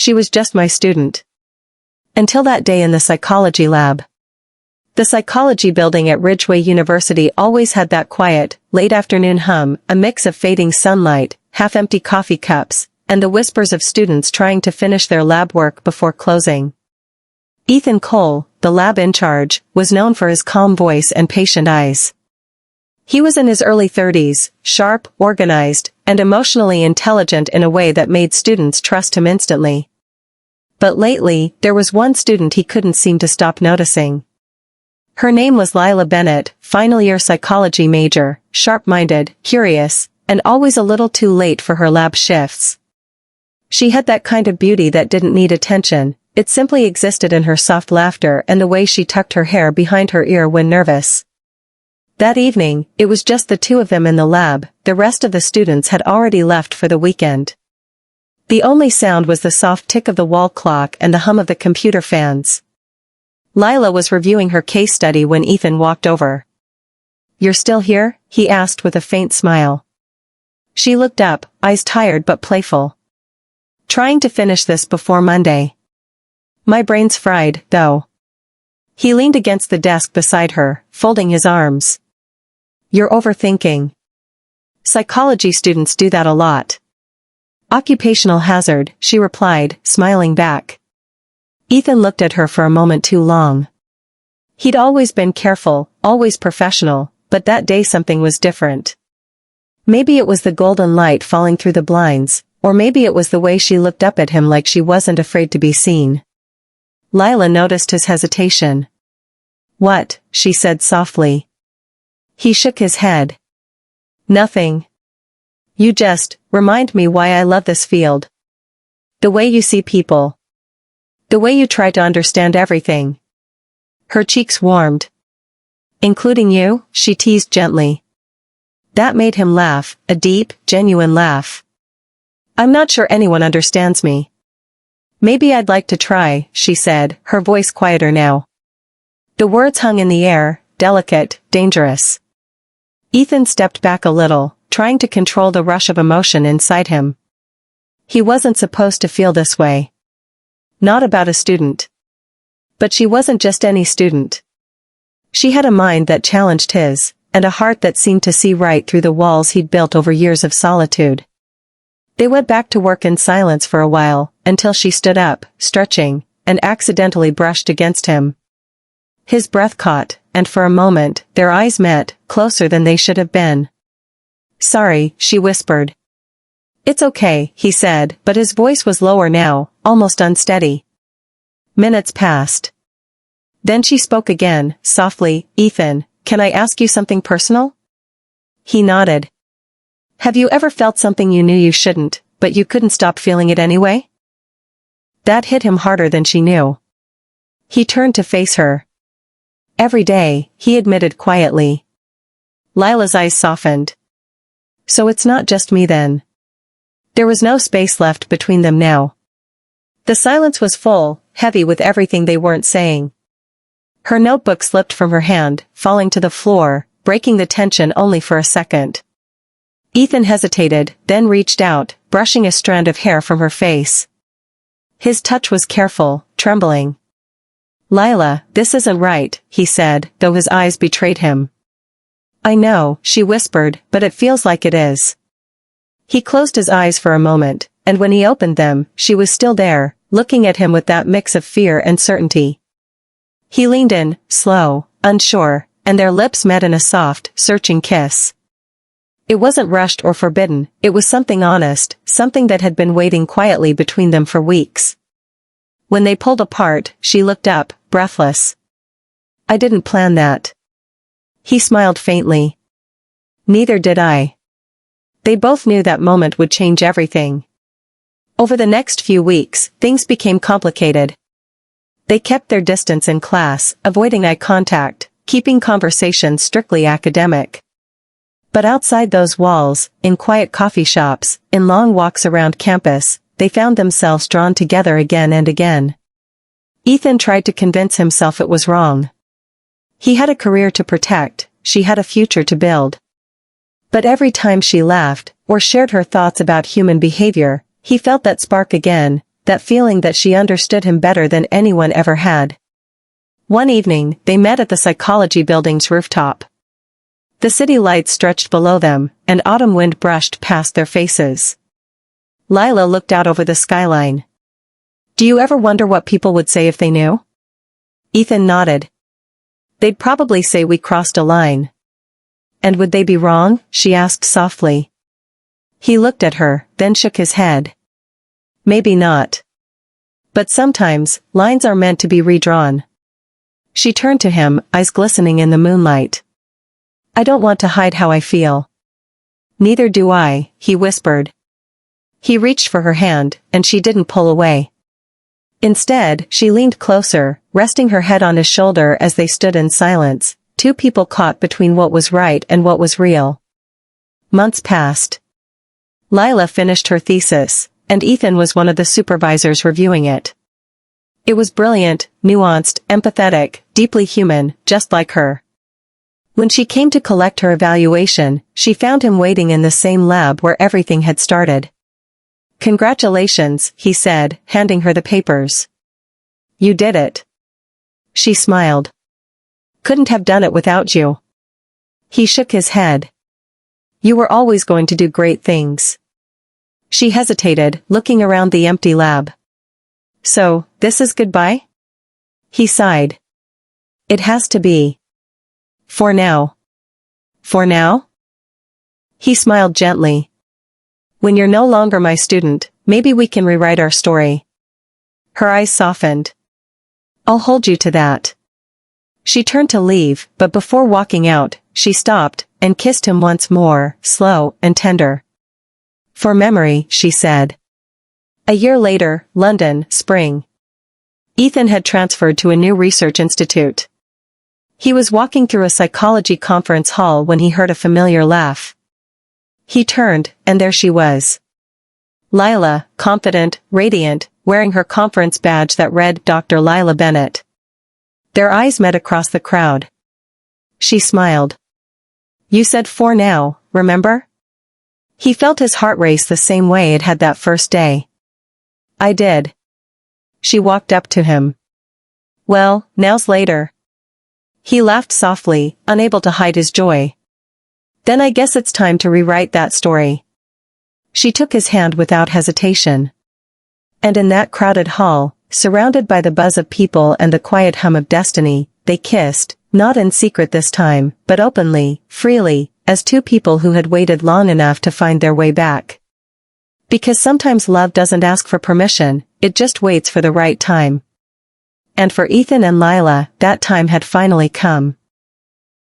she was just my student. Until that day in the psychology lab. The psychology building at Ridgeway University always had that quiet, late afternoon hum, a mix of fading sunlight, half-empty coffee cups, and the whispers of students trying to finish their lab work before closing. Ethan Cole, the lab in charge, was known for his calm voice and patient eyes. He was in his early 30s, sharp, organized, and emotionally intelligent in a way that made students trust him instantly. But lately, there was one student he couldn't seem to stop noticing. Her name was Lila Bennett, final-year psychology major, sharp-minded, curious, and always a little too late for her lab shifts. She had that kind of beauty that didn't need attention, it simply existed in her soft laughter and the way she tucked her hair behind her ear when nervous. That evening, it was just the two of them in the lab, the rest of the students had already left for the weekend. The only sound was the soft tick of the wall clock and the hum of the computer fans. Lila was reviewing her case study when Ethan walked over. "You're still here?" he asked with a faint smile. She looked up, eyes tired but playful. "Trying to finish this before Monday. My brain's fried, though." He leaned against the desk beside her, folding his arms. "You're overthinking. Psychology students do that a lot." "Occupational hazard," she replied, smiling back. Ethan looked at her for a moment too long. He'd always been careful, always professional, but that day something was different. Maybe it was the golden light falling through the blinds, or maybe it was the way she looked up at him like she wasn't afraid to be seen. Lila noticed his hesitation. "What?" she said softly. He shook his head. "Nothing. You just remind me why I love this field. The way you see people. The way you try to understand everything." Her cheeks warmed. "Including you?" she teased gently. That made him laugh, a deep, genuine laugh. "I'm not sure anyone understands me." "Maybe I'd like to try," she said, her voice quieter now. The words hung in the air, delicate, dangerous. Ethan stepped back a little, trying to control the rush of emotion inside him. He wasn't supposed to feel this way. Not about a student. But she wasn't just any student. She had a mind that challenged his, and a heart that seemed to see right through the walls he'd built over years of solitude. They went back to work in silence for a while, until she stood up, stretching, and accidentally brushed against him. His breath caught, and for a moment, their eyes met, closer than they should have been. "Sorry," she whispered. "It's okay," he said, but his voice was lower now, almost unsteady. Minutes passed. Then she spoke again, softly. "Ethan, can I ask you something personal?" He nodded. "Have you ever felt something you knew you shouldn't, but you couldn't stop feeling it anyway?" That hit him harder than she knew. He turned to face her. "Every day," he admitted quietly. Lila's eyes softened. "So it's not just me then." There was no space left between them now. The silence was full, heavy with everything they weren't saying. Her notebook slipped from her hand, falling to the floor, breaking the tension only for a second. Ethan hesitated, then reached out, brushing a strand of hair from her face. His touch was careful, trembling. "Lila, this isn't right," he said, though his eyes betrayed him. "I know," she whispered, "but it feels like it is." He closed his eyes for a moment, and when he opened them, she was still there, looking at him with that mix of fear and certainty. He leaned in, slow, unsure, and their lips met in a soft, searching kiss. It wasn't rushed or forbidden, it was something honest, something that had been waiting quietly between them for weeks. When they pulled apart, she looked up, breathless. "I didn't plan that." He smiled faintly. "Neither did I." They both knew that moment would change everything. Over the next few weeks, things became complicated. They kept their distance in class, avoiding eye contact, keeping conversations strictly academic. But outside those walls, in quiet coffee shops, in long walks around campus, they found themselves drawn together again and again. Ethan tried to convince himself it was wrong. He had a career to protect, she had a future to build. But every time she laughed, or shared her thoughts about human behavior, he felt that spark again, that feeling that she understood him better than anyone ever had. One evening, they met at the psychology building's rooftop. The city lights stretched below them, and autumn wind brushed past their faces. Lila looked out over the skyline. "Do you ever wonder what people would say if they knew?" Ethan nodded. "They'd probably say we crossed a line." "And would they be wrong?" she asked softly. He looked at her, then shook his head. "Maybe not. But sometimes, lines are meant to be redrawn." She turned to him, eyes glistening in the moonlight. "I don't want to hide how I feel." "Neither do I," he whispered. He reached for her hand, and she didn't pull away. Instead, she leaned closer, resting her head on his shoulder as they stood in silence, two people caught between what was right and what was real. Months passed. Lila finished her thesis, and Ethan was one of the supervisors reviewing it. It was brilliant, nuanced, empathetic, deeply human, just like her. When she came to collect her evaluation, she found him waiting in the same lab where everything had started. "Congratulations," he said, handing her the papers. "You did it." She smiled. "Couldn't have done it without you." He shook his head. "You were always going to do great things." She hesitated, looking around the empty lab. "So, this is goodbye?" He sighed. "It has to be. For now." "For now?" He smiled gently. "When you're no longer my student, maybe we can rewrite our story." Her eyes softened. "I'll hold you to that." She turned to leave, but before walking out, she stopped, and kissed him once more, slow and tender. "For memory," she said. A year later, London, spring. Ethan had transferred to a new research institute. He was walking through a psychology conference hall when he heard a familiar laugh. He turned, and there she was. Lila, confident, radiant, wearing her conference badge that read Dr. Lila Bennett. Their eyes met across the crowd. She smiled. "You said for now, remember?" He felt his heart race the same way it had that first day. "I did." She walked up to him. "Well, now's later." He laughed softly, unable to hide his joy. "Then I guess it's time to rewrite that story." She took his hand without hesitation. And in that crowded hall, surrounded by the buzz of people and the quiet hum of destiny, they kissed, not in secret this time, but openly, freely, as two people who had waited long enough to find their way back. Because sometimes love doesn't ask for permission, it just waits for the right time. And for Ethan and Lila, that time had finally come.